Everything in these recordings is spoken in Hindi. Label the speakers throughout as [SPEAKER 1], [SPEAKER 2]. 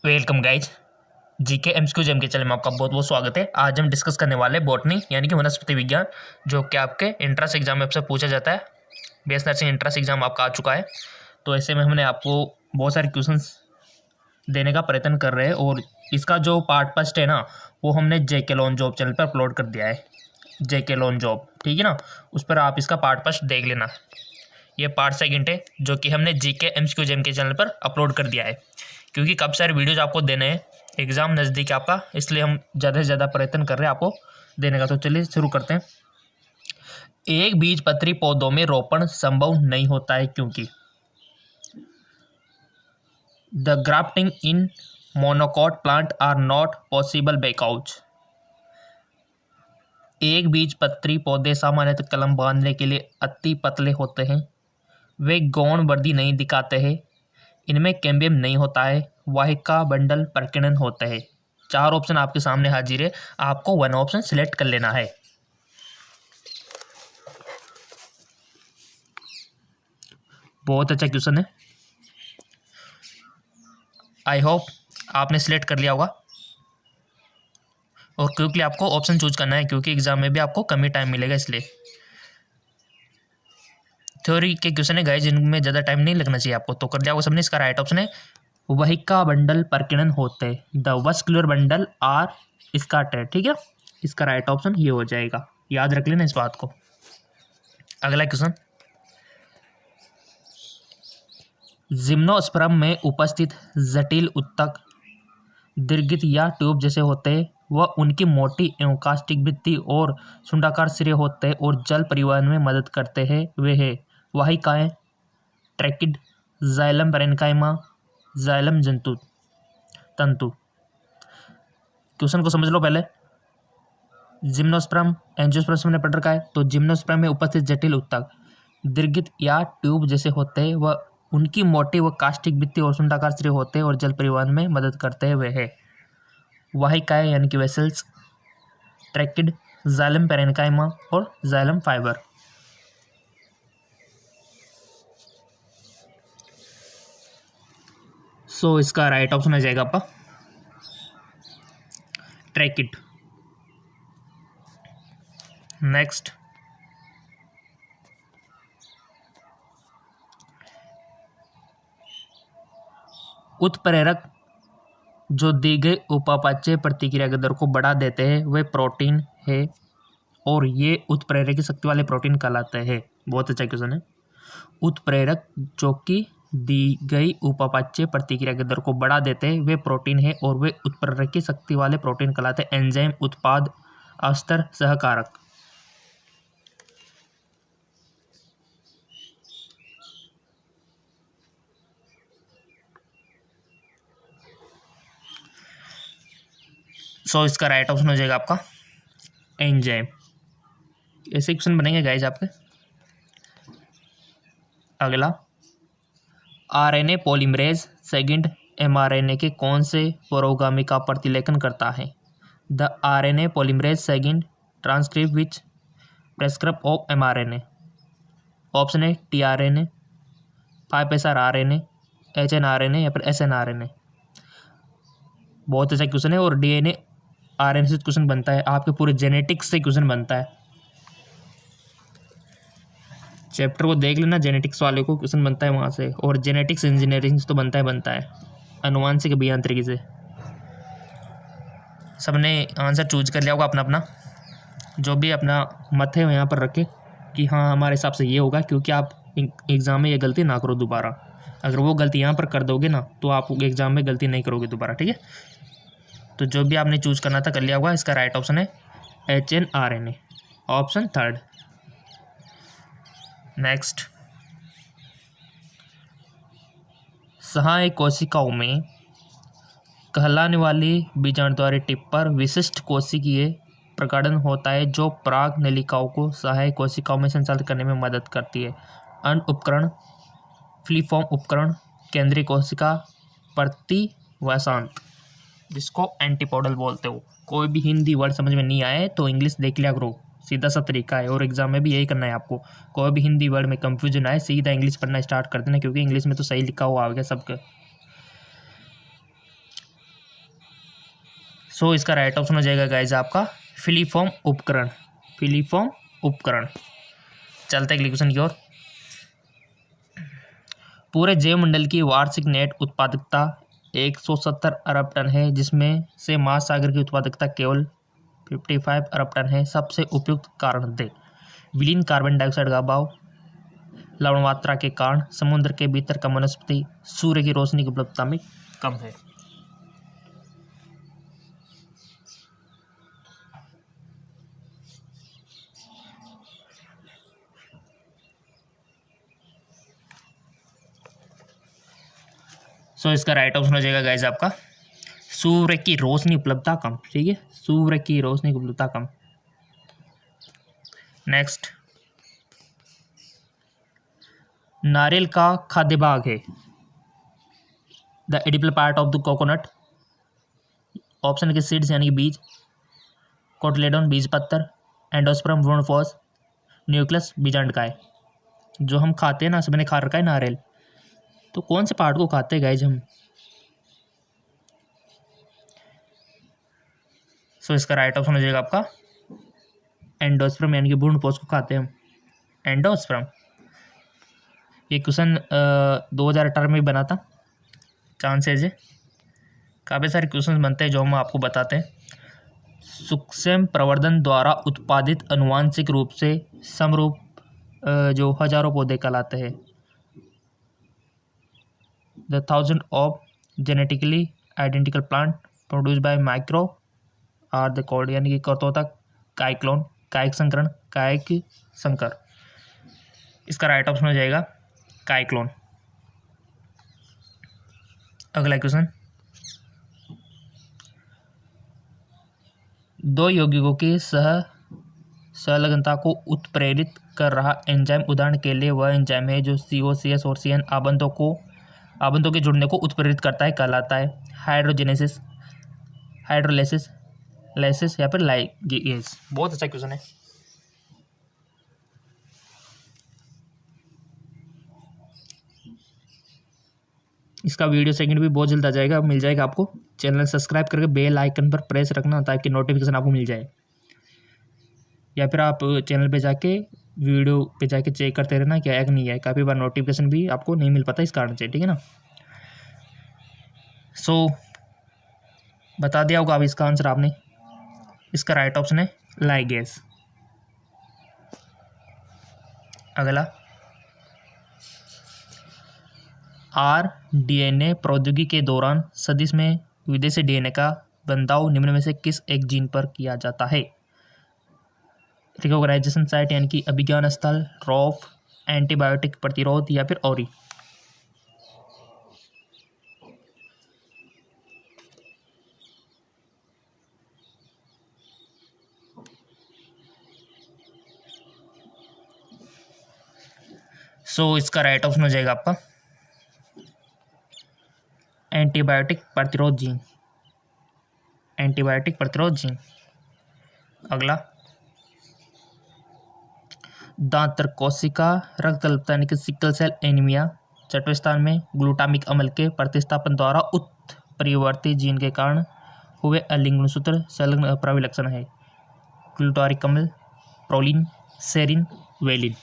[SPEAKER 1] Welcome guys. GK MCQ gem के चैनल में आपका बहुत बहुत स्वागत है। आज हम डिस्कस करने वाले हैं बॉटनी यानी कि वनस्पति विज्ञान, जो कि आपके एंट्रेंस एग्जाम में आपसे पूछा जाता है। बीएस नर्सिंग एंट्रेंस एग्जाम आपका आ चुका है, तो ऐसे में हमने आपको बहुत सारे क्वेश्चंस देने का प्रयत्न कर रहे हैं और इसका जो पार्ट फर्स्ट है ना, वो हमने जेके लॉन जॉब चैनल पर अपलोड कर दिया है। जेके लॉन जॉब, ठीक है ना, उस पर आप इसका पार्ट फर्स्ट देख लेना। ये पार्ट सेकंड है जो कि हमने जीके एमसीक्यू जेम के चैनल पर अपलोड कर दिया है, क्योंकि काफ़ी सारे वीडियोज आपको देने हैं, एग्ज़ाम नज़दीक है आपका, इसलिए हम ज़्यादा से ज़्यादा प्रयत्न कर रहे हैं आपको देने का। तो चलिए शुरू करते हैं। एक बीजपत्री पौधों में रोपण संभव नहीं होता है क्योंकि the grafting in monocot plant are not possible because एक बीजपत्री पौधे सामान्यतः कलम बांधने के लिए अति पतले होते हैं, वे गौण वृद्धि नहीं दिखाते हैं, इनमें कैम्बियम नहीं होता है, वाहिका बंडल प्रकीर्णन होते हैं। 4 ऑप्शन आपके सामने हाजिर है, आपको 1 ऑप्शन सिलेक्ट कर लेना है। बहुत अच्छा क्वेश्चन है, आई होप आपने सिलेक्ट कर लिया होगा। और क्विकली आपको ऑप्शन चूज करना है क्योंकि एग्जाम में भी आपको कम ही टाइम मिलेगा, इसलिए थ्योरी के क्वेश्चन है गाइस, जिनमें ज़्यादा टाइम नहीं लगना चाहिए आपको, तो कर दिया होगा सबने। इसका राइट ऑप्शन है वहिका बंडल प्रकीर्णन होते, the vascular bundle are scattered, ठीक है। इसका राइट ऑप्शन ये हो जाएगा, याद रख लेना इस बात को। अगला क्वेश्चन, जिम्नोस्पर्म में उपस्थित जटिल उत्तक दीर्घित या ट्यूब जैसे होते हैं, वह उनकी मोटी एवं कास्टिक भित्ति और सुंडाकार सिरे होते हैं और जल परिवहन में मदद करते हैं। वे है वाहिकाएं, ट्रैकिड, जाइलम पैरेन्काइमा, जाइलम जंतु तंतु। क्वेश्चन को समझ लो पहले। जिम्नोस्पर्म एंजियोस्पर्म हमने पढ़ रखा है, तो जिम्नोस्पर्म में उपस्थित जटिल उत्तक दीर्घित या ट्यूब जैसे होते हैं, वह उनकी मोटी व कास्टिक भित्ति और सुंडाकार सिरे होते हैं और जल परिवहन में मदद करते हैं। वे है वाहिकाएं यानी कि वेसल्स, ट्रैकिड, जाइलम पैरेन्काइमा और जाइलम फाइबर। सो इसका राइट ऑप्शन आ जाएगा आपका ट्रैकिड। नेक्स्ट, उत्प्रेरक जो दी गई उपापचय प्रतिक्रिया के दर को बढ़ा देते हैं वे प्रोटीन है और ये उत्प्रेरक की शक्ति वाले प्रोटीन कहलाते हैं। बहुत अच्छा क्वेश्चन है। उत्प्रेरक जो कि दी गई उपापचय प्रतिक्रिया के दर को बढ़ा देते हैं वे प्रोटीन है और वे उत्प्रेरक की शक्ति वाले प्रोटीन कहलाते हैं। एंजाइम, उत्पाद, अस्तर, सहकारक। सो इसका राइट ऑप्शन हो जाएगा आपका एंजाइम। ऐसे क्वेश्चन बनेंगे गाइज आपके। अगला, आरएनए पॉलीमरेज सेकंड एमआरएनए के कौन से पुरोगामी का प्रतिलेखन करता है? The RNA polymerase second transcript which prescript of mRNA. Option है टीआरएनए, 5' आरएनए, एचएनआरएनए या फिर एसएनआरएनए। बहुत अच्छा क्वेश्चन है और डीएनए आरएनए से क्वेश्चन बनता है, आपके पूरे जेनेटिक्स से क्वेश्चन बनता है। चैप्टर को देख लेना, जेनेटिक्स वाले को क्वेश्चन बनता है वहाँ से, और जेनेटिक्स इंजीनियरिंग से तो बनता है अनुवांशिक अभियांत्रिकी से। सबने आंसर चूज कर लिया होगा अपना अपना, जो भी अपना मत है यहाँ पर रखे कि हाँ हमारे हिसाब से ये होगा, क्योंकि आप एग्ज़ाम में ये गलती ना करो दोबारा। अगर वो गलती यहाँ पर कर दोगे ना तो आप एग्ज़ाम में गलती नहीं करोगे दोबारा, ठीक है। तो जो भी आपने चूज करना था कर लिया होगा। इसका राइट ऑप्शन है एचएनआरएनए, ऑप्शन थर्ड। नेक्स्ट, सहाय कोशिकाओं में कहलाने वाली बीजाणुद्वारी टिप पर विशिष्ट कोशिकीय प्रकटन होता है जो पराग नलिकाओं को सहायक कोशिकाओं में संचालित करने में मदद करती है। अन्न उपकरण, फ्लीफॉर्म उपकरण, केंद्रीय कोशिका प्रतिवसांत, जिसको एंटीपोडल बोलते हो। कोई भी हिंदी वर्ड समझ में नहीं आए तो इंग्लिश देख लिया करो, सीधा सा तरीका है, और एग्जाम में भी यही करना है आपको। कोई भी हिंदी वर्ड में कंफ्यूजन आए सीधा इंग्लिश पढ़ना स्टार्ट कर देना, क्योंकि इंग्लिश में तो सही लिखा हुआ आ गया सबके। सो इसका राइट ऑप्शन हो जाएगा गाइज आपका फिलीफॉर्म उपकरण। फिलीफॉर्म उपकरण। चलते हैं अगले क्वेश्चन की ओर। पूरे जैवमंडल की वार्षिक नेट उत्पादकता 170 अरब टन है, जिसमें से महासागर की उत्पादकता केवल 55 अरब टन है। सबसे उपयुक्त कारण दे। विलीन कार्बन डाइऑक्साइड का अभाव, लवण मात्रा के कारण, समुद्र के भीतर कम वनस्पति, सूर्य की रोशनी की उपलब्धता में कम है। सो इसका राइट ऑप्शन हो जाएगा गाइज आपका सूर्य की रोशनी उपलब्धता कम। ठीक है, सूर्य की रोशनी की उपलब्धता कम। नेक्स्ट, नारियल का खाद्य भाग है। The edible part of the coconut. Option के सीड्स यानी कि बीज, कोटलेडोन बीज पत्तर, एंडोस्पर्म भ्रूणपोष, न्यूक्लियस बीजांडकाय। जो हम खाते हैं ना, सबने खा रखा है नारियल, तो कौन से पार्ट को खाते हैं गाइज हम? सो इसका राइट ऑप्शन हो जाएगा आपका एंडोस्पर्म यानी कि भ्रूणपोष को खाते हैं हम, एंडोस्पर्म। ये क्वेश्चन 2018 में बना था, चांसेज है। काफ़ी सारे क्वेश्चन बनते हैं जो हम आपको बताते हैं। सूक्ष्म प्रवर्धन द्वारा उत्पादित अनुवांशिक रूप से समरूप जो हजारों पौधे कहलाते हैं। The thousand of genetically identical plant produce by micro are the called, यानी कि कर्तोतक, काइक्लोन, कायिक संकरण, कायिक संकर। इसका राइट ऑप्शन हो जाएगा काइक्लोन। अगला क्वेश्चन, दो यौगिकों की संलग्नता को उत्प्रेरित कर रहा एंजाइम, उदाहरण के लिए वह एंजाइम है जो COCS और CN आबंधों के जुड़ने को उत्प्रेरित करता है, कहलाता है हाइड्रोजेनेसिस, हाइड्रोलाइसिस, लाइसिस या फिर लाइगेज। बहुत अच्छा क्वेश्चन है। इसका वीडियो सेकंड भी बहुत जल्द आ जाएगा, मिल जाएगा आपको। चैनल सब्सक्राइब करके बेल आइकन पर प्रेस रखना ताकि नोटिफिकेशन आपको मिल जाए, या फिर आप चैनल पे जाके वीडियो पे जाके चेक करते रहना क्या है कि नहीं है। काफ़ी बार नोटिफिकेशन भी आपको नहीं मिल पाता इस कारण से, ठीक है ना। सो बता दिया होगा अब इसका आंसर आपने। इसका राइट ऑप्शन है लाइगेज। अगला, RNA प्रौद्योगिकी के दौरान सदिश में विदेशी DNA का बंधाव निम्न में से किस एक जीन पर किया जाता है? रिकॉग्नाइजेशन साइट यानी कि अभिज्ञान स्थल, रॉफ, एंटीबायोटिक प्रतिरोध या फिर ओरी। सो इसका राइट ऑप्शन हो जाएगा आपका एंटीबायोटिक प्रतिरोध जीन, एंटीबायोटिक प्रतिरोध जीन। अगला, दांतर कोशिका रक्त अल्पता यानी कि सिकल सेल एनीमिया छठवें स्थान में ग्लूटामिक अम्ल के प्रतिस्थापन द्वारा उत्परिवर्ती जीन के कारण हुए अलिंग गुणसूत्र संलग्न अप्रविलक्षण है। ग्लूटारिक अम्ल, प्रोलिन, सेरिन, वेलिन।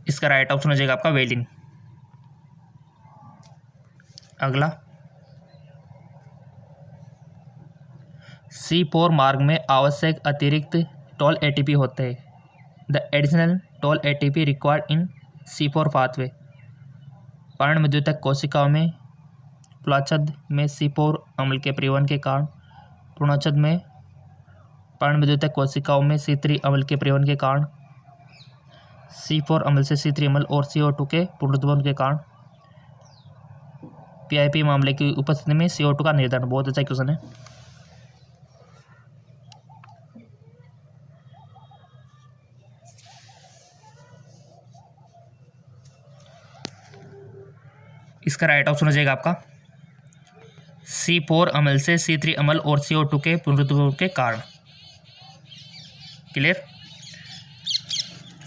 [SPEAKER 1] इसका राइट ऑप्शन हो जाएगा आपका वेलिन। अगला, C4 मार्ग में आवश्यक अतिरिक्त टोल ATP होते हैं। The additional total ATP required in C4 pathway. पर्णमद्योतक कोशिकाओं में पुलाच्छद में C4 अम्ल के परिवहन के कारण, भ्रूणाच्छद में पर्णमद्योतक कोशिकाओं में C3 अम्ल के परिवहन के कारण, C4 अम्ल से C3 अम्ल और CO2 के पुनरुत्पादन के कारण, PIP मामले की उपस्थिति में CO2 का निर्धारण। बहुत अच्छा क्वेश्चन है। इसका राइट ऑप्शन हो जाएगा आपका C4 अम्ल से C3 अम्ल और CO2 के पुनरुत्पादन के कारण। क्लियर?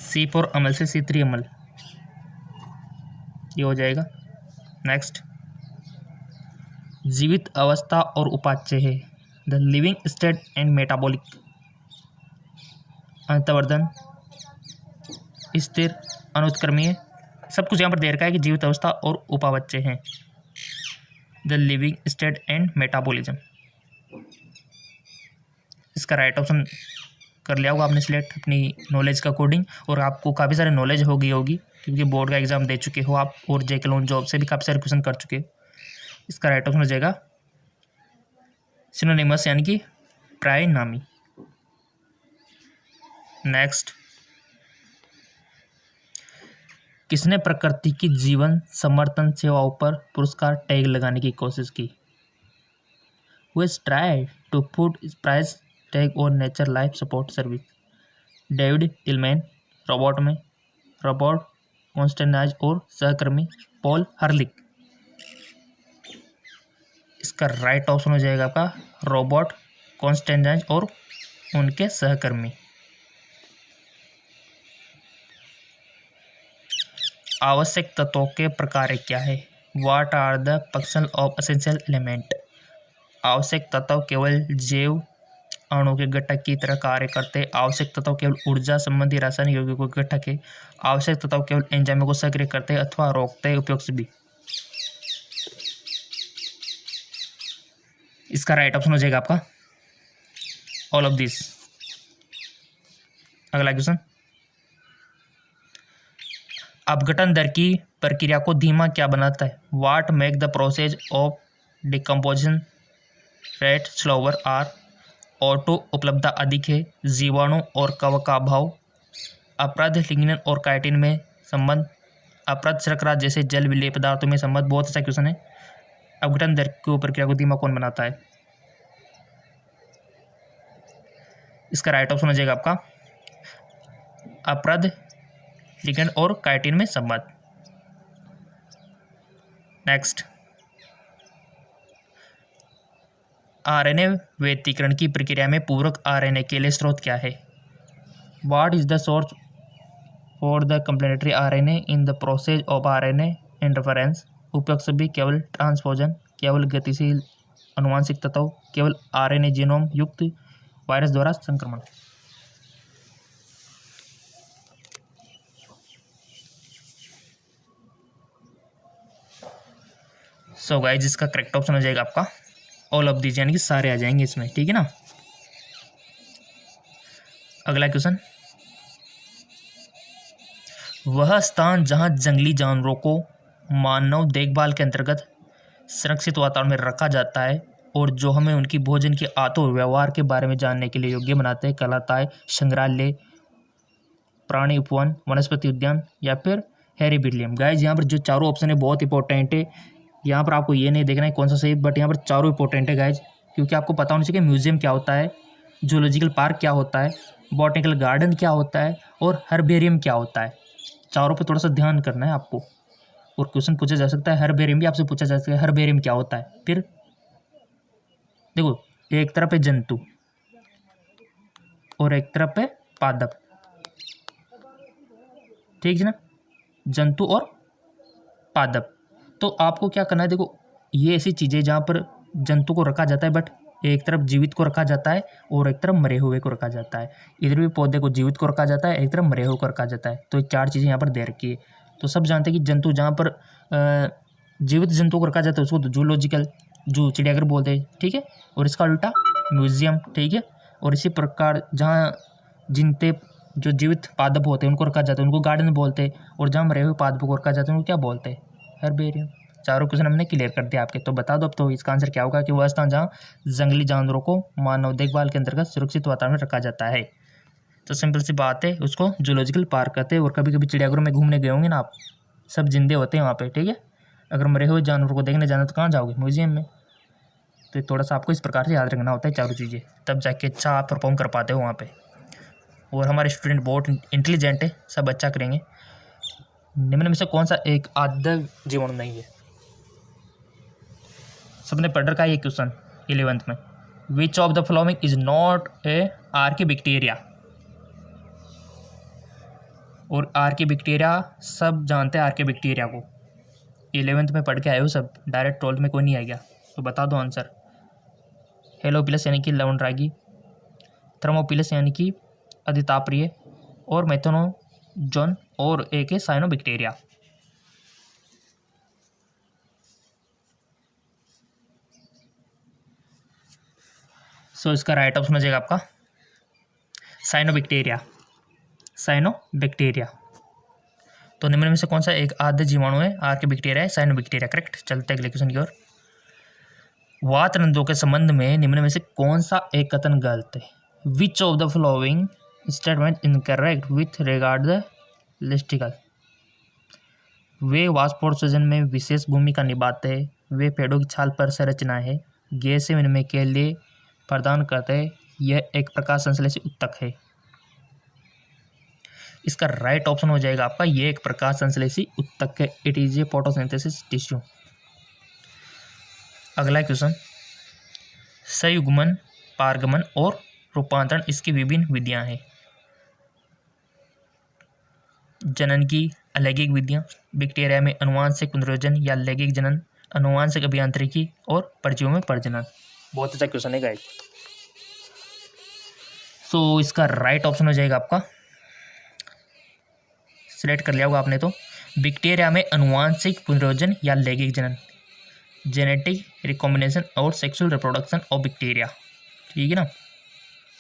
[SPEAKER 1] C4 अम्ल से C3 अम्ल, ये हो जाएगा। नेक्स्ट, जीवित अवस्था और उपाच्य है। The living state and metabolic, अंतर्वर्धन, स्थिर, अनुत्क्रमणीय, सब कुछ यहाँ पर दे रखा है कि जीवित अवस्था और उपापचय हैं। The living state and metabolism, इसका राइट ऑप्शन कर लिया होगा आपने सिलेक्ट अपनी नॉलेज के अकॉर्डिंग, और आपको काफ़ी सारे नॉलेज होगी क्योंकि बोर्ड का एग्जाम दे चुके हो आप और जेके लोन जॉब से भी काफ़ी सारे क्वेश्चन कर चुके हो। इसका राइट ऑप्शन हो जाएगा सिनोनिमस, यानी कि प्राय नामी। नेक्स्ट, किसने प्रकृति की जीवन समर्थन सेवाओं पर पुरस्कार टैग लगाने की कोशिश की? Who has tried to put price tag और nature life support service? David Tilman, Robert Costanza और सहकर्मी पॉल हर्लिक। इसका राइट ऑप्शन हो जाएगा आपका रॉबर्ट कॉन्स्टेंटाइज और उनके सहकर्मी। आवश्यक तत्वों के प्रकार क्या है? What are the function of essential element? आवश्यक तत्व केवल जैव अणु के घटक की तरह कार्य करते। आवश्यक तत्व केवल ऊर्जा संबंधी रासायनिक यौगिकों के घटक है। आवश्यक तत्व केवल एंजाइमों को सक्रिय करते अथवा रोकते। उपयोग से भी। इसका राइट ऑप्शन हो जाएगा आपका ऑल ऑफ दिस। अगला क्वेश्चन, अपघटन दर की प्रक्रिया को धीमा क्या बनाता है? What make the process of decomposition rate slower? आर ऑटो उपलब्धता अधिक है, जीवाणु और कवक का अभाव, अपराध लिग्निन और काइटिन में संबंध, अपराध शर्करा जैसे जल विलेय पदार्थों में संबंध। बहुत अच्छा क्वेश्चन है। अपघटन दर की प्रक्रिया को धीमा कौन बनाता है? इसका राइट ऑप्शन हो जाएगा आपका अपराध लिगेंड और काइटिन में संबंध। नेक्स्ट, आरएनए व्यतिकरण की प्रक्रिया में पूरक आरएनए के लिए स्रोत क्या है? What is the source for the complementary RNA in the process of RNA interference? उपयोग सभी, केवल ट्रांसपोजन, केवल गतिशील अनुवांशिक तत्व, केवल आरएनए जीनोम युक्त वायरस द्वारा संक्रमण। सो गाइस, इसका करेक्ट ऑप्शन हो जाएगा आपका ऑल ऑफ दीज, यानी कि सारे आ जाएंगे इसमें। ठीक है ना? अगला क्वेश्चन, वह स्थान जहां जंगली जानवरों को मानव देखभाल के अंतर्गत संरक्षित वातावरण में रखा जाता है और जो हमें उनकी भोजन के आदतों व्यवहार के बारे में जानने के लिए योग्य बनाते हैं, कहलाता है संग्रहालय, प्राणी उपवन, वनस्पति उद्यान या फिर हेरिबेरियम। गाइस, यहाँ पर जो चारों ऑप्शन है बहुत इंपॉर्टेंट है। यहाँ पर आपको ये नहीं देखना है कौन सा सही, बट यहाँ पर चारों इंपॉर्टेंट है गाइज, क्योंकि आपको पता होना चाहिए म्यूजियम क्या होता है, जूलॉजिकल पार्क क्या होता है, बॉटनिकल गार्डन क्या होता है और हर्बेरियम क्या होता है। चारों पर थोड़ा सा ध्यान करना है आपको। और क्वेश्चन पूछा जा सकता है, हर्बेरियम भी आपसे पूछा जा सकता है, हर्बेरियम क्या होता है। फिर देखो, एक तरफ है जंतु और एक तरफ है पादप, ठीक है ना? जंतु और पादप। तो आपको क्या करना है, देखो ये ऐसी चीज़ें जहाँ पर जंतु को रखा जाता है, बट एक तरफ जीवित को रखा जाता है और एक तरफ मरे हुए को रखा जाता है। इधर भी पौधे को जीवित को रखा जाता है, एक तरफ मरे हुए को रखा जाता है। तो ये चार चीज़ें यहाँ पर दे रखी है। तो सब जानते हैं कि जंतु जहाँ पर जीवित जंतु को रखा जाता है उसको तो जूलॉजिकल, जू चिड़ियाघर बोलते हैं, ठीक है। और इसका उल्टा म्यूजियम, ठीक है। और इसी प्रकार जहाँ जिनते जो जीवित पादप होते हैं उनको रखा जाता है उनको गार्डन बोलते हैं, और जहाँ मरे हुए पादपों को रखा जाता है उनको क्या बोलते हैं? हर्बेरियम। चारों क्वेश्चन हमने क्लियर कर दिया आपके। तो बता दो अब तो इसका आंसर क्या होगा कि वह स्थान जहाँ जंगली जानवरों को मानव देखभाल के अंतर्गत सुरक्षित वातावरण में रखा जाता है। तो सिंपल सी बात है, उसको जूलॉजिकल पार्क कहते हैं। और कभी कभी चिड़ियाघरों में घूमने गए होंगे ना आप, सब जिंदे होते हैं वहाँ पे, ठीक है। अगर मरे हुए जानवरों को देखने जाना तो कहाँ जाओगे? म्यूजियम में। तो थोड़ा सा आपको इस प्रकार से याद रखना होता है चारों चीज़ें, तब जाके अच्छा आप परफॉर्म कर पाते हो वहाँ पे। और हमारे स्टूडेंट बहुत इंटेलिजेंट है, सब अच्छा करेंगे। निम्न में से कौन सा एक आद्य जीवाणु नहीं है? सबने पढ़ रखा है ये क्वेश्चन 11th में। विच of the following is not a archaebacteria. और आर्किबैक्टीरिया सब जानते हैं आर्किबैक्टीरिया को, 11th में पढ़ के आए हो सब, डायरेक्ट 12th में कोई नहीं आएगा। तो बता दो आंसर। हेलोपिलस यानी कि लवणरागी, थर्मोपिलस यानी कि अधिताप्रिय, और मेथनोजोन और एक है साइनोबैक्टीरिया। सो इसका राइट ऑप्शन हो जाएगा आपका साइनोबैक्टीरिया। साइनोबैक्टीरिया। तो निम्न में से कौन सा एक आद्य जीवाणु है? आर्किबैक्टीरिया है, साइनोबैक्टीरिया। करेक्ट। चलते हैं अगले क्वेश्चन की ओर। वात रंध्रों के संबंध में निम्न में से कौन सा एक कथन गलत है? Which of the following statement incorrect with regard the listicle. वे वाष्पोत्सर्जन में विशेष भूमिका निभाते हैं, वे पेड़ों की छाल पर संरचना है, गैस विनिमय के लिए प्रदान करते हैं, यह एक प्रकाश संश्लेषी उत्तक है। इसका राइट ऑप्शन हो जाएगा आपका ये एक प्रकाश संश्लेषी उत्तक है। It is a photosynthesis tissue. अगला क्वेश्चन, संयुग्मन, पारगमन और रूपांतरण इसकी विभिन्न विधियां हैं। जनन की अलैंगिक विधियां, बैक्टीरिया में अनुवांशिक पुनर्योजन या लैंगिक जनन, अनुवांशिक अभियांत्रिकी और परजीवियों में प्रजनन। बहुत अच्छा क्वेश्चन है गाइस। सो इसका राइट ऑप्शन हो जाएगा आपका, सिलेक्ट कर लिया होगा आपने तो, बैक्टीरिया में अनुवांशिक पुनर्योजन या लैंगिक जनन, जेनेटिक रिकॉम्बिनेशन और सेक्सुअल रिप्रोडक्शन ऑफ बैक्टीरिया। ठीक है ना,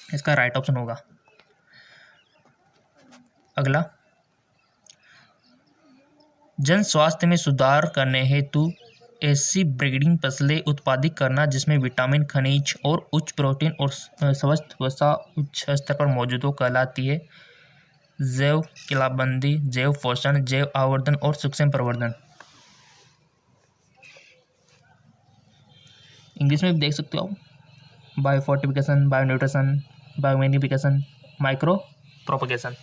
[SPEAKER 1] इसका राइट ऑप्शन होगा। अगला, जन स्वास्थ्य में सुधार करने हेतु ऐसी ब्रीडिंग फसलें उत्पादित करना जिसमें विटामिन, खनिज और उच्च प्रोटीन और स्वस्थ वसा उच्च स्तर पर मौजूद हो कहलाती है जैव किलाबंदी, जैव पोषण, जैव आवर्धन और सूक्ष्म प्रवर्धन। इंग्लिश में भी देख सकते हो आप, बायोफोर्टिफिकेशन, बायोन्यूट्रिशन, बायोमैग्निफिकेशन, माइक्रो प्रोपगेशन।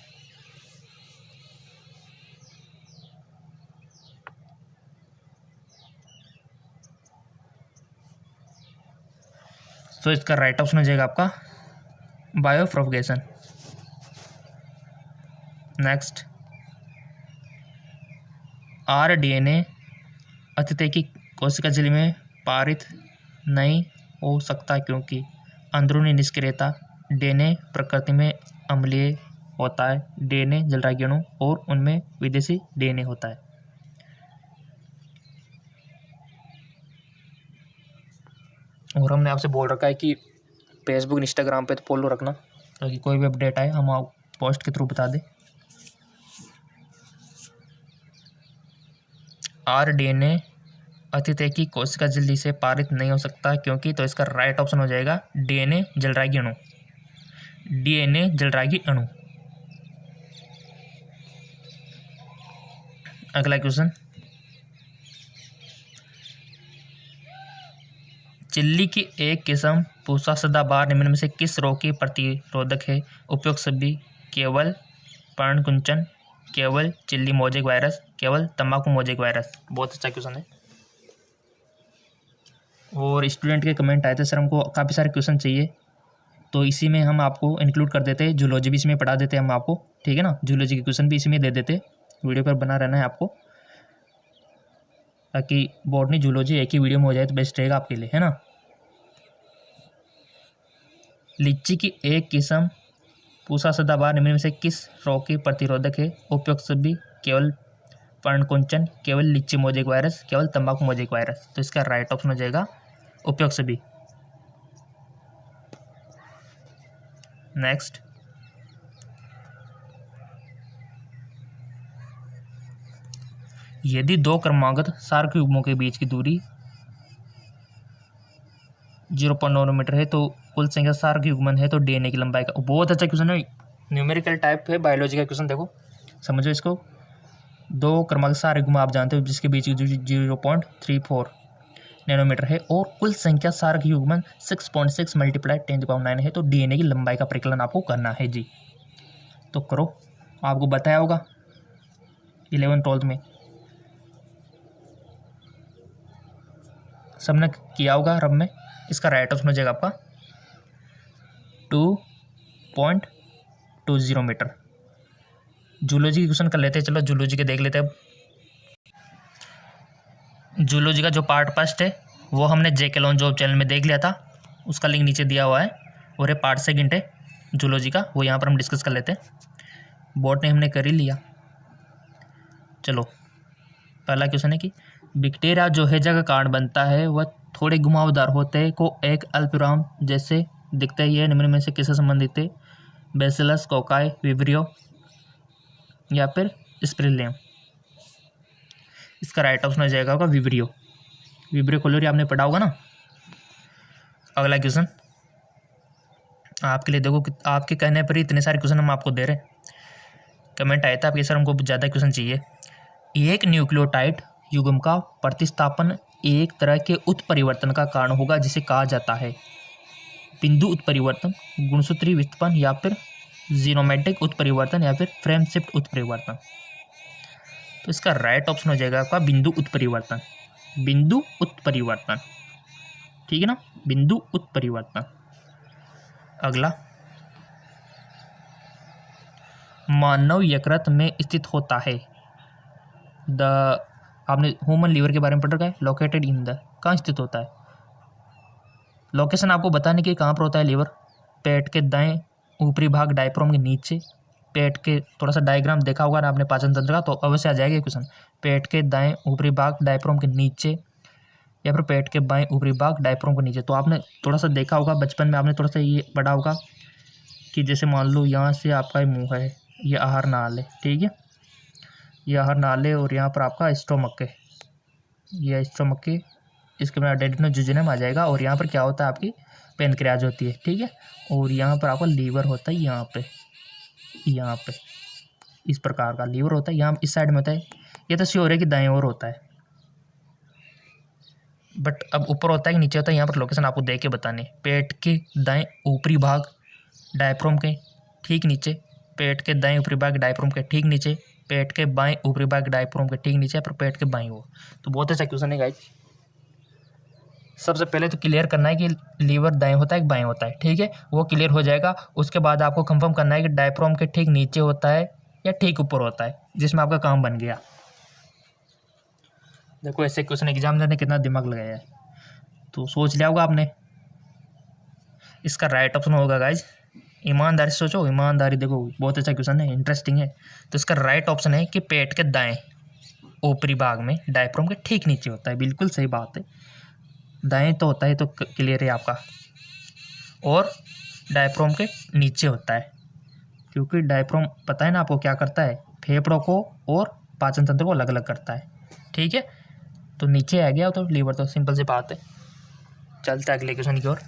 [SPEAKER 1] तो इसका राइट ऑप्शन हो जाएगा आपका बायोप्रोपगेशन। नेक्स्ट, आरडीएनए अतिथि कोशिका झिल्ली में पारित नहीं हो सकता क्योंकि अंदरूनी निष्क्रियता, डीएनए प्रकृति में अम्लीय होता है, डीएनए जलरागी अणु और उनमें विदेशी डीएनए होता है। और हमने आपसे बोल रखा है कि फेसबुक इंस्टाग्राम पे तो फॉलो रखना ताकि कोई भी अपडेट आए हम आप पोस्ट के थ्रू बता दें। आरडीएनए अतिथि की कोशिका झिल्ली से पारित नहीं हो सकता क्योंकि, तो इसका राइट ऑप्शन हो जाएगा डीएनए जलरागी अणु। डीएनए जलरागी अणु। अगला क्वेश्चन, चिल्ली की एक किस्म पूसा सदाबहार निम्न में से किस रोग की प्रतिरोधक है? उपयुक्त सभी, केवल पर्णकुंचन, केवल चिल्ली मोजेक वायरस, केवल तंबाकू मोजेक वायरस। बहुत अच्छा क्वेश्चन है। और स्टूडेंट के कमेंट आए थे सर हमको काफ़ी सारे क्वेश्चन चाहिए, तो इसी में हम आपको इंक्लूड कर देते हैं, जूलॉजी भी इसमें पढ़ा देते हैं हम आपको। ठीक है ना, जूलॉजी के क्वेश्चन भी इसी में दे देते। वीडियो पर बना रहना है आपको, ताकि बॉटनी जूलॉजी एक ही वीडियो में हो जाए तो बेस्ट रहेगा आपके लिए, है ना। लीची की एक किस्म पूसा सदाबहार निम्न में से किस रोग की प्रतिरोधक है? उपयुक्त सभी, केवल पर्णकुंचन, केवल लीची मोजेक वायरस, केवल तंबाकू मोजेक वायरस। तो इसका राइट ऑप्शन हो जाएगा उपयुक्त सभी। नेक्स्ट, यदि दो क्रमागत सार्क युग्मों के बीच की दूरी 0.9 मीटर है तो कुल संख्या सार्क युग्मन है तो डीएनए की लंबाई का। बहुत अच्छा क्वेश्चन है, न्यूमेरिकल टाइप है बायोलॉजी का क्वेश्चन। देखो समझो इसको, दो क्रमागत सार्क युग्म आप जानते हो जिसके बीच की दूरी 0.34 नैनोमीटर है और कुल संख्या सार्क युग्मन 6.6 मल्टीप्लाई 10⁹ है तो डीएनए की लंबाई का परिकलन आपको करना है जी। तो करो, आपको बताया होगा 11th 12th में। सबने किया होगा रब में। इसका राइट ऑप्शन हो जाएगा आपका 2.20 मीटर। जूलॉजी की क्वेश्चन कर लेते हैं, चलो जूलॉजी के देख लेते हैं। जूलॉजी का जो पार्ट फर्स्ट है वो हमने जेके लॉन्च जॉब चैनल में देख लिया था, उसका लिंक नीचे दिया हुआ है। और ये पार्ट सेकंड है जूलॉजी का, वो यहाँ पर हम डिस्कस कर लेते हैं। बॉटनी हमने कर ही लिया। चलो पहला क्वेश्चन है कि बैक्टीरिया जो हैजा का कारण बनता है वह थोड़े घुमावदार होते हैं को एक अल्पविराम जैसे दिखते ही है, निम्न में से किससे संबंधित है? बेसिलस, कोकाई, विब्रियो या फिर स्प्रिलियम। इसका राइट ऑप्शन हो जाएगा आपका विब्रियो। विब्रियो कोलोरी आपने पढ़ा होगा ना। अगला क्वेश्चन आपके लिए, देखो आपके कहने पर ही इतने सारे क्वेश्चन हम आपको दे रहे हैं। कमेंट आया था आपके सर हमको ज़्यादा क्वेश्चन चाहिए। एक न्यूक्लियोटाइड युग्म का प्रतिस्थापन एक तरह के उत्परिवर्तन का कारण होगा जिसे कहा जाता है बिंदु उत्परिवर्तन, गुणसूत्री विस्थापन या फिर जीनोमेट्रिक उत्परिवर्तन या फिर फ्रेम शिफ्ट उत्परिवर्तन। तो इसका राइट ऑप्शन हो जाएगा आपका बिंदु उत्परिवर्तन। बिंदु उत्परिवर्तन, ठीक है ना, बिंदु उत्परिवर्तन। अगला, मानव यकृत में स्थित होता है आपने ह्यूमन लीवर के बारे में पढ़ रखा है। लोकेटेड इन द, कहाँ स्थित होता है? लोकेशन आपको बताने के कहाँ पर होता है लीवर? पेट के दाएं ऊपरी भाग डायफ्राम के नीचे। पेट के थोड़ा सा डायग्राम देखा होगा ना आपने पाचन तंत्र का, तो अवश्य आ जाएगा क्वेश्चन। पेट के दाएं ऊपरी भाग डायफ्राम के नीचे या फिर पेट के बाएं ऊपरी भाग डायफ्राम के नीचे। तो आपने थोड़ा सा देखा होगा बचपन में, आपने थोड़ा सा ये पढ़ा होगा कि जैसे मान लो यहाँ से आपका मुंह है, ये आहार नाल है, ठीक है, ये आहार नाल है, और यहाँ पर आपका स्टोमक है, ये स्टोमक है, इसके बाद डेडिनोजुजिनम आ जाएगा। और यहाँ पर क्या होता है आपकी पेनक्रियाज होती है, ठीक है। और यहाँ पर आपका लीवर होता है, यहाँ पे इस प्रकार का लीवर होता है, यहाँ इस साइड में होता है। ये तो श्योर है कि दाएं ओर होता है, बट अब ऊपर होता है कि नीचे होता है, यहाँ पर लोकेशन आपको देख के बताने। पेट के दाएं ऊपरी भाग डायफ्राम के ठीक नीचे, पेट के दाएं ऊपरी भाग डायफ्राम के ठीक नीचे, पेट के बाएं ऊपरी भाग डायफ्राम के ठीक नीचे, पर पेट के बाएं ओर। तो बहुत अच्छा क्वेश्चन है गाइस। सबसे पहले तो क्लियर करना है कि लीवर दाएं होता है कि बाएं होता है, ठीक है, वो क्लियर हो जाएगा। उसके बाद आपको कंफर्म करना है कि डायफ्राम के ठीक नीचे होता है या ठीक ऊपर होता है, जिसमें आपका काम बन गया। देखो ऐसे क्वेश्चन एग्जामिनर ने कितना दिमाग लगाया है, तो सोच लिया होगा आपने। इसका राइट ऑप्शन होगा गाइज, ईमानदारी से सोचो, ईमानदारी। देखो बहुत अच्छा क्वेश्चन है, इंटरेस्टिंग है। तो इसका राइट ऑप्शन है कि पेट के दाएं ऊपरी भाग में डायफ्राम के ठीक नीचे होता है। बिल्कुल सही बात है, दाएं तो होता है, तो क्लियर है आपका। और डायफ्राम के नीचे होता है, क्योंकि डायफ्राम पता है ना आपको क्या करता है, फेफड़ों को और पाचन तंत्र को अलग अलग करता है, ठीक है। तो नीचे आ गया तो लीवर, तो सिंपल सी बात है। चलते अगले क्वेश्चन की ओर।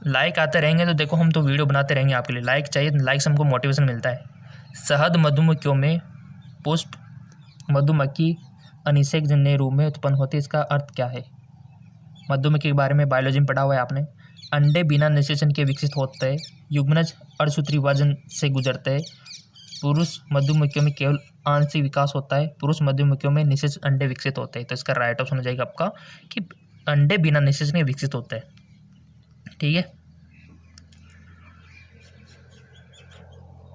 [SPEAKER 1] लाइक आते रहेंगे तो देखो हम तो वीडियो बनाते रहेंगे आपके लिए। लाइक चाहिए, लाइक से हमको मोटिवेशन मिलता है। शहद मधुमक्खियों में पुष्प मधुमक्खी अनिषेक जन्य रूप में उत्पन्न होती है, इसका अर्थ क्या है? मधुमक्खी के बारे में बायोलॉजी में पढ़ा हुआ है आपने। अंडे बिना निषेचन के विकसित होते हैं, युग्मनज अर्धसूत्री विभाजन से गुजरते हैं। पुरुष मधुमक्खियों में केवल आंशिक विकास होता है, पुरुष मधुमक्खियों में निषेच अंडे विकसित होते हैं। तो इसका राइट ऑप्शन हो जाएगा आपका कि अंडे बिना निषेचन के विकसित होते हैं, ठीक है।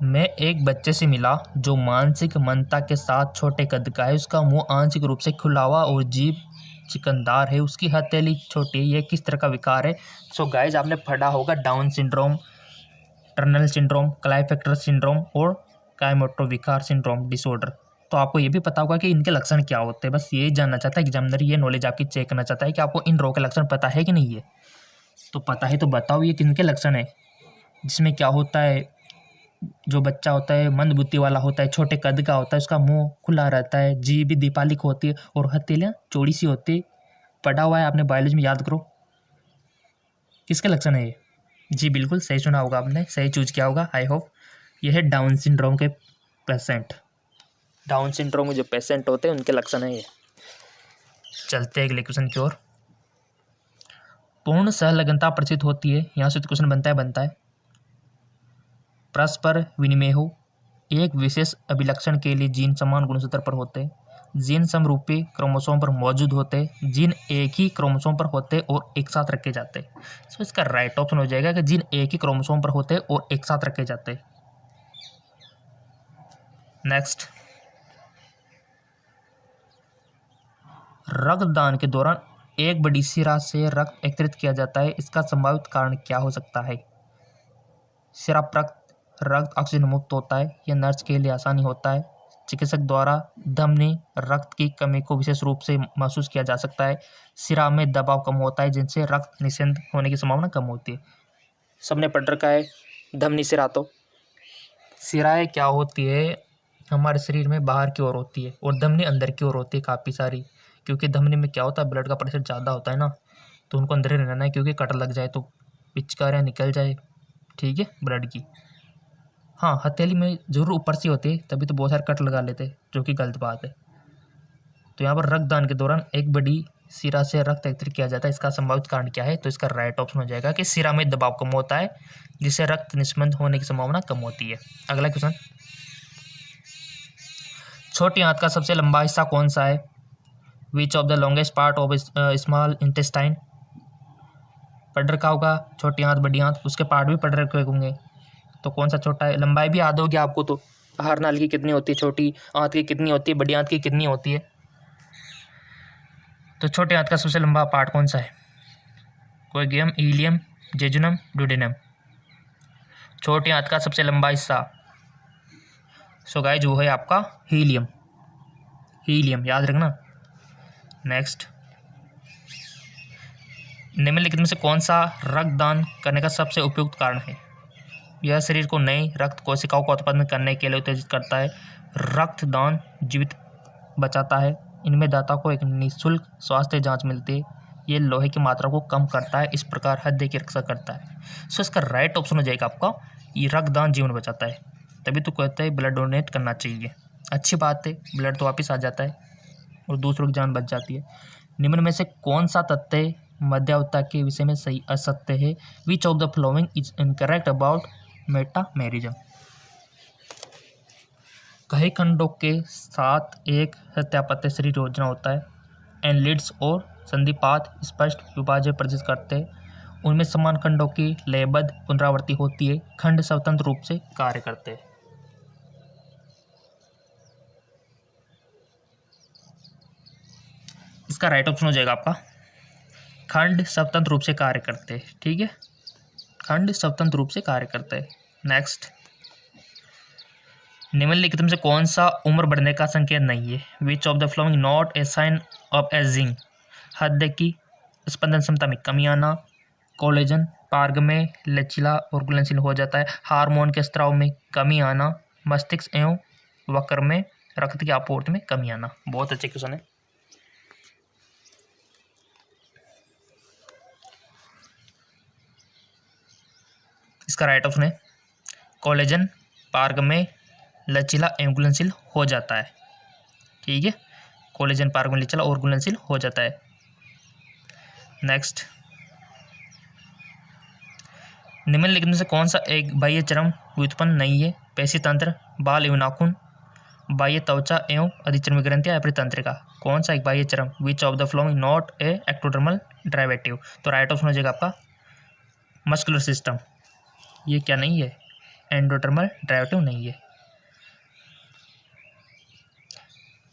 [SPEAKER 1] मैं एक बच्चे से मिला जो मानसिक मंदता के साथ छोटे कद का है, उसका मुंह आंशिक रूप से खुला हुआ और जीभ चिकनदार है, उसकी हथेली छोटी है, यह किस तरह का विकार है? सो गाइज आपने पढ़ा होगा Down syndrome, Turner syndrome, Klinefelter syndrome और कायमोटो विकार सिंड्रोम डिसऑर्डर। तो आपको ये भी पता होगा कि इनके लक्षण क्या होते हैं। बस ये जानना चाहता है एग्जामिनर, ये नॉलेज आपकी चेक करना चाहता है कि आपको इन रोग के लक्षण पता है कि नहीं है। तो पता है तो बताओ ये किनके लक्षण है, जिसमें क्या होता है? जो बच्चा होता है मंद बुद्धि वाला होता है, छोटे कद का होता है, उसका मुंह खुला रहता है, जीभ भी दीपालिक होती है और हथेलियाँ चौड़ी सी होती है। पढ़ा हुआ है आपने बायोलॉजी में, याद करो किसके लक्षण है ये। जी बिल्कुल सही सुना होगा आपने, सही चूज किया होगा आई होप। यह है डाउन सिंड्रोम के पेशेंट, डाउन सिंड्रोम में जो पेशेंट होते हैं उनके लक्षण है ये। चलते हैं अगले क्वेश्चन की ओर। पूर्ण सहलग्नता प्रचित होती है, यहाँ से तो क्वेश्चन बनता है। परस्पर विनिमय हो, एक विशेष अभिलक्षण के लिए जीन समान गुणसूत्र पर होते हैं, जीन समरूपी क्रोमोसोम पर मौजूद होते, जीन एक ही क्रोमोसोम पर होते और एक साथ रखे जाते। सो इसका राइट ऑप्शन हो जाएगा कि जीन एक ही क्रोमोसोम पर होते और एक साथ रखे जाते। नेक्स्ट, रक्तदान के दौरान एक बड़ी सिरा से रक्त एकत्रित किया जाता है, इसका संभावित कारण क्या हो सकता है? सिरा रक्त ऑक्सीजन मुक्त होता है, यह नर्स के लिए आसानी होता है, चिकित्सक द्वारा धमनी रक्त की कमी को विशेष रूप से महसूस किया जा सकता है, सिरा में दबाव कम होता है जिनसे रक्त निस्संद होने की संभावना कम होती है। सबने पढ़ रखा है धमनी सिरा। तो सिराएं क्या होती है, हमारे शरीर में बाहर की ओर होती है और धमनी अंदर की ओर होती है काफ़ी सारी, क्योंकि धमनी में क्या होता है, ब्लड का प्रेशर ज़्यादा होता है ना, तो उनको अंदर ही रहना है, क्योंकि कट लग जाए तो पिचकारियाँ निकल जाए, ठीक है, ब्लड की। हाँ, हथेली में जरूर ऊपर से होती है, तभी तो बहुत सारे कट लगा लेते, जो कि गलत बात है। तो यहाँ पर रक्तदान के दौरान एक बड़ी सिरा से रक्त एकत्रित किया जाता है, इसका संभावित कारण क्या है? तो इसका राइट ऑप्शन हो जाएगा कि सिरा में दबाव कम होता है, जिससे रक्त निस्पंद होने की संभावना कम होती है। अगला क्वेश्चन, छोटी आंत का सबसे लंबा हिस्सा कौन सा है? Which of the longest part of small intestine. पढ़ रखा होगा छोटी आंत बड़ी आंत, उसके पार्ट भी पढ़ रखे होंगे, तो कौन सा छोटा है? लंबाई भी याद होगी आपको, तो आहार नाली की कितनी होती है, छोटी आंत की कितनी होती है, बड़ी आंत की कितनी होती है? तो छोटे आंत का सबसे लंबा पार्ट कौन सा है? कोएगियम, इलियम, जेजुनम, डुडेनम। छोटी आंत का सबसे लंबा हिस्सा, सो गाइस वो है आपका हीलियम। हीलियम याद रखना। नेक्स्ट, निम्नलिखित में से कौन सा रक्तदान करने का सबसे उपयुक्त कारण है? यह शरीर को नई रक्त कोशिकाओं का उत्पादन करने के लिए उत्तेजित करता है, रक्तदान जीवित बचाता है, इनमें दाता को एक निःशुल्क स्वास्थ्य जांच मिलती है, ये लोहे की मात्रा को कम करता है, इस प्रकार हृदय की रक्षा करता है। सो इसका राइट ऑप्शन हो जाएगा आपका, ये रक्तदान जीवन बचाता है, तभी तो कहते हैं ब्लड डोनेट करना चाहिए। अच्छी बात है, ब्लड तो वापस आ जाता है और दूसरों की जान बच जाती है। निम्न में से कौन सा तथ्य मध्यावता के विषय में सही असत्य है? Which of the following is incorrect about metamerism. कई खंडों के साथ एक सत्यापत्य शरीर योजना होता है, एनलिड्स और संधिपात स्पष्ट विभाज्य प्रदर्शित करते हैं, उनमें समान खंडों की लयबद्ध पुनरावृत्ति होती है, खंड स्वतंत्र रूप से कार्य करते हैं। इसका राइट ऑप्शन हो जाएगा आपका खंड स्वतंत्र रूप से कार्य करते हैं, ठीक है, खंड स्वतंत्र रूप से कार्य करते हैं। नेक्स्ट, निम्नलिखित में से कौन सा उम्र बढ़ने का संकेत नहीं है? Which of the following not a sign of ageing. हृदय की स्पंदन क्षमता में कमी आना, कोलेजन पार्ग में लचीला और घुलनशील हो जाता है, हार्मोन के स्त्राव में कमी आना, मस्तिष्क एवं वक्र में रक्त की आपूर्ति में कमी आना। बहुत अच्छे क्वेश्चन है। इसका राइट ऑप्शन है कोलेजन पार्ग में लचीला एवं घुलनशील हो जाता है, ठीक है, कोलेजन पार्ग में लचीला और घुलनशील हो जाता है। नेक्स्ट, निम्नलिखित में से कौन सा एक बाह्य चर्म व्युत्पन्न नहीं है? पेशी तंत्र, बाल एवं नाखून, बाह्य त्वचा एवं अधिचर्मी ग्रंथियां या फिर तंत्रिका। कौन सा एक बाह्य चर्म? विच of the following not A ectodermal derivative. तो राइट ऑप्शन हो जाएगा आपका मस्कुलर सिस्टम। ये क्या नहीं है? एंडोडर्मल डेरिवेटिव नहीं है।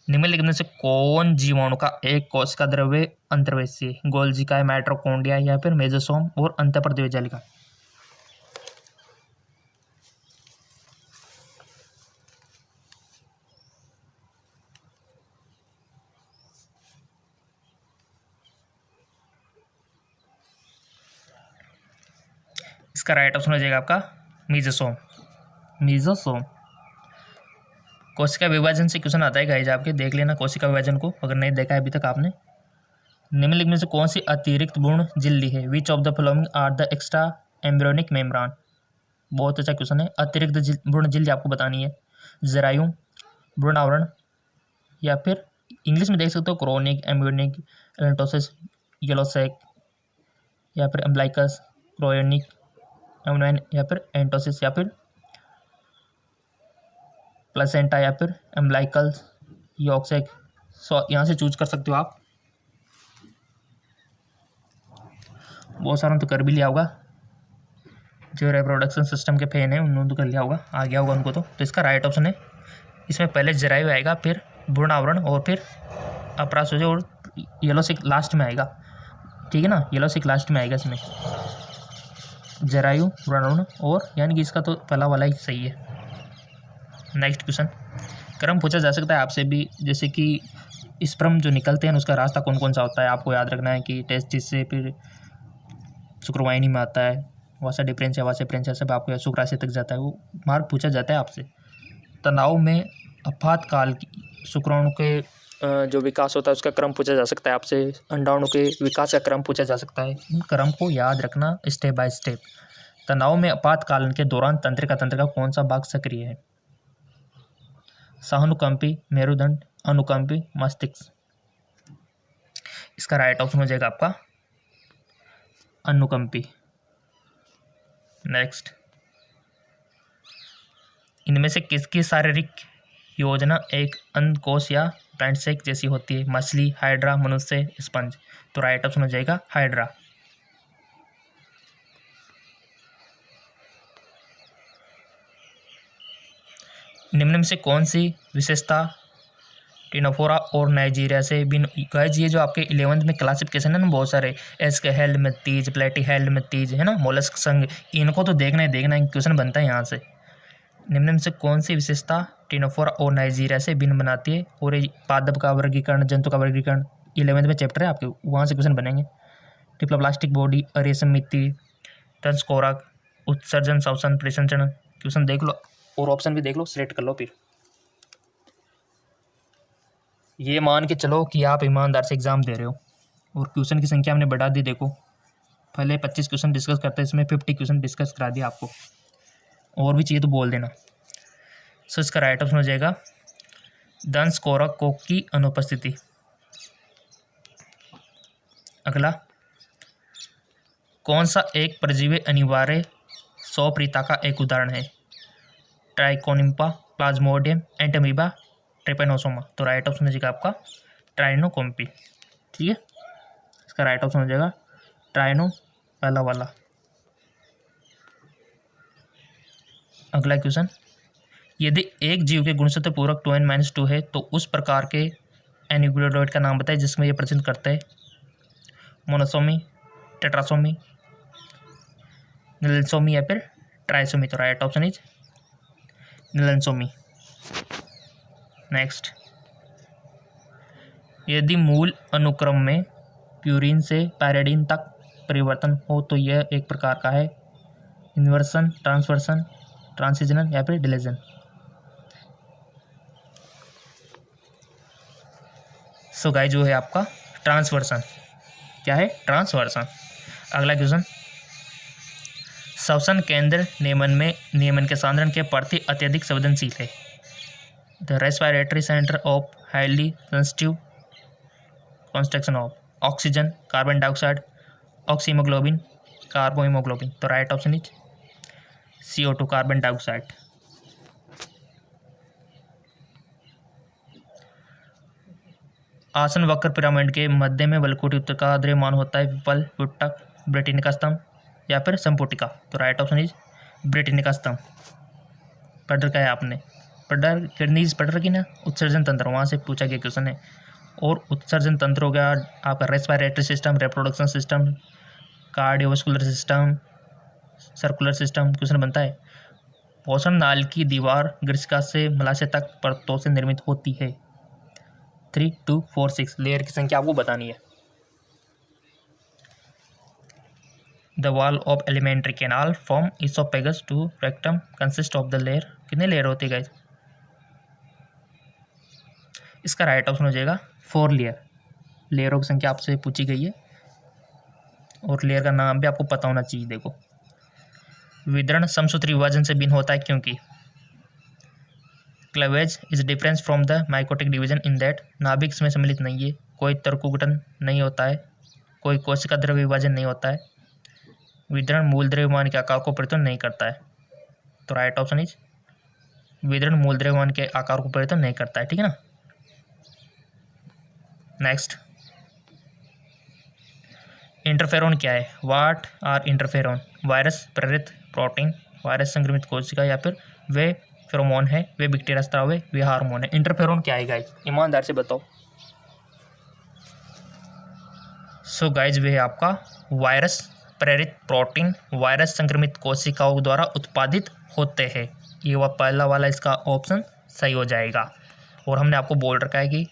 [SPEAKER 1] निम्नलिखित में से कौन जीवाणु का एक कोशिका द्रव्य अंतर्वेशी? गोल्जिका, माइटोकॉन्ड्रिया या फिर मेसोसोम और अंतःपर द्विजालिका। इसका राइट ऑप्शन हो जाएगा आपका मेसोसोम। मेसोसोम। कोशिका विभाजन से क्वेश्चन आता है गाइस, आपके देख लेना कोशिका विभाजन को, अगर नहीं देखा है अभी तक आपने। निम्नलिखित में से कौन सी अतिरिक्त भ्रूण झिल्ली है? Which of the following are the extra embryonic membrane. बहुत अच्छा क्वेश्चन है। अतिरिक्त भ्रूण झिल्ली आपको बतानी है, जरायु, भ्रूण आवरण, या फिर इंग्लिश में देख सकते हो क्रोनिक एम्ब्रियोनिक एलेंटोसिस, येलो सैक, या फिर एम्ब्लाइकस, क्रोनिक एम्ब्रियोन, या फिर एंटोसिस, या फिर प्लेसेंटा, या फिर एम्ब्लाइकल, यॉक्सेक, सो यहाँ से चूज कर सकते हो आप। बहुत सारा तो कर भी लिया होगा, जो रिप्रोडक्शन सिस्टम के फैन है उन्होंने तो कर लिया होगा, आ गया होगा उनको। तो इसका राइट ऑप्शन है, इसमें पहले जरायु आएगा, फिर भ्रूण आवरण, और फिर अप्राशोज, और येलो सिक लास्ट में आएगा। ठीक है ना, येलो सिक लास्ट में आएगा इसमें, जरायु, भ्रूण, और यानी कि इसका तो पहला वाला ही सही है। नेक्स्ट क्वेश्चन, क्रम पूछा जा सकता है आपसे भी, जैसे कि स्पर्म जो निकलते हैं उसका रास्ता कौन कौन सा होता है। आपको याद रखना है कि टेस्टिस से फिर शुक्रवाहिनी में आता है, वहाँ से डिफरेंशिया, वहाँ से प्रेंशिया, सब आपको शुक्राशय तक जाता है, वो मार्क पूछा जाता है आपसे। तनाव में आपातकाल की शुक्राणु के जो विकास होता है उसका क्रम पूछा जा सकता है आपसे। अंडाणु के विकास का क्रम पूछा जा सकता है। इन क्रम को याद रखना स्टेप बाय स्टेप। तनाव में आपातकाल के दौरान तंत्रिका का कौन सा भाग सक्रिय है। सहानुकंपी, मेरुदंड, अनुकंपी, मस्तिष्क। इसका राइट ऑप्शन हो जाएगा आपका अनुकंपी। नेक्स्ट, इनमें से किसकी शारीरिक योजना एक अंडकोश या पेंटसेक जैसी होती है। मछली, हाइड्रा, मनुष्य, स्पंज। तो राइट ऑप्शन हो जाएगा हाइड्रा। निम्न में से कौन सी विशेषता टिनोफोरा और नाइजीरिया से भिन्न। गाइस ये जो आपके 11th में क्लासिफिकेशन है ना, बहुत सारे एस्क हेल्ड में तीज, प्लेटी हेल्ड में तीज, है ना, मोलस्क संघ, इनको तो देखना ही देखना, क्वेश्चन बनता है यहाँ से। निम्न में से कौन सी विशेषता टिनोफोरा और नाइजीरिया से भिन्न बनाती है। और ये पादप का वर्गीकरण, जंतु का वर्गीकरण 11th में चैप्टर है आपके, वहाँ से क्वेश्चन बनेंगे। डिप्लोप्लास्टिक बॉडी, रेशम मिट्टी, ट्रांसकोराक, उत्सर्जन, श्वसन, प्रेषण। क्वेश्चन देख लो और ऑप्शन भी देख लो, सिलेक्ट कर लो। फिर ये मान के चलो कि आप ईमानदार से एग्ज़ाम दे रहे हो और क्वेश्चन की संख्या हमने बढ़ा दी। देखो पहले 25 क्वेश्चन डिस्कस करते हैं, इसमें 50 क्वेश्चन डिस्कस करा दिया आपको। और भी चाहिए तो बोल देना। सो इसका राइट ऑप्शन हो जाएगा दंश कोरक कोक की अनुपस्थिति। अगला, कौन सा एक परजीवी अनिवार्य सौप्रीता का एक उदाहरण है। ट्राइकोनिम्पा, प्लाज्मोडियम, एंटमीबा, ट्रिपेनोसोमा। तो राइट ऑप्शन हो जाएगा आपका ट्राइनोकॉम्पी। ठीक है, इसका राइट ऑप्शन हो जाएगा ट्राइनो, पहला वाला। अगला क्वेश्चन, यदि एक जीव के गुणसूत्र पूरक 2n-2 है तो उस प्रकार के एन्यूक्लियोटाइड का नाम बताएं जिसमें ये प्रचलन करते हैं। मोनोसोमी, टेट्रासोमी, निलसोमी या फिर ट्राइसोमी। तो राइट ऑप्शन इज निलसोमी। नेक्स्ट, यदि मूल अनुक्रम में प्यूरिन से पायरिडीन तक परिवर्तन हो तो यह एक प्रकार का है। इन्वर्सन, ट्रांसवर्सन, ट्रांसिजनल या फिर डिलीजन। सो गाइस जो है आपका ट्रांसवर्सन। क्या है? ट्रांसवर्सन। अगला क्वेश्चन, श्वसन केंद्र नियमन के सांद्रण के प्रति अत्यधिक संवेदनशील है। The respiratory centre of highly sensitive construction of oxygen, carbon dioxide, oxyhaemoglobin, carbohaemoglobin. तो right option is CO2, carbon dioxide. आसन वक्र पिरामिड के मध्य में बलकोटी उत्तर का द्रव्यमान होता है। विफल, पुटक, ब्रेटिनिका स्तंभ या फिर संपुटिका। तो राइट ऑप्शन इज ब्रेटिनिका स्तंभ। पढ़ रखा है आपने, किडनीज पढ़ रखी ना, उत्सर्जन तंत्र, वहाँ से पूछा गया क्वेश्चन है। और उत्सर्जन तंत्र हो गया आपका respiratory system, reproduction system, cardiovascular system, circular system. Question बनता है पोषण नाल की दीवार ग्रीष्का से मलाशय तक परतों से निर्मित होती है। 3, 2, 4, 6 लेयर की संख्या आपको बतानी है। The wall of alimentary canal from oesophagus to rectum consist of the layer. कितने लेयर होती है गाइस? इसका राइट ऑप्शन हो जाएगा 4 लेयर। लेयरों की संख्या आपसे पूछी गई है और लेयर का नाम भी आपको पता होना चाहिए। देखो, वितरण समसूत्री विभाजन से भिन्न होता है क्योंकि cleavage is difference from the mycotic division in that नाभिक में सम्मिलित नहीं है, कोई तर्कुगठन नहीं होता है, कोई कोशिका द्रव्य विभाजन नहीं होता है, वितरण मूल द्रव्यमान के आकार को परिवर्तन नहीं करता है। तो राइट ऑप्शन इज वितरण मूल द्रव्यमान के आकार को परिवर्तन नहीं करता है। ठीक है ना। नेक्स्ट, इंटरफेरोन क्या है? What are interferon? वायरस प्रेरित प्रोटीन, वायरस संक्रमित कोशिका या फिर वे फेरोमोन है, वे बैक्टीरिया स्राव है, वे हार्मोन है। इंटरफेरोन क्या है गाइज? ईमानदार से बताओ। सो गाइज वे है आपका वायरस प्रेरित प्रोटीन, वायरस संक्रमित कोशिकाओं द्वारा उत्पादित होते हैं। ये वह पहला वाला इसका ऑप्शन सही हो जाएगा। और हमने आपको बोल रखा है कि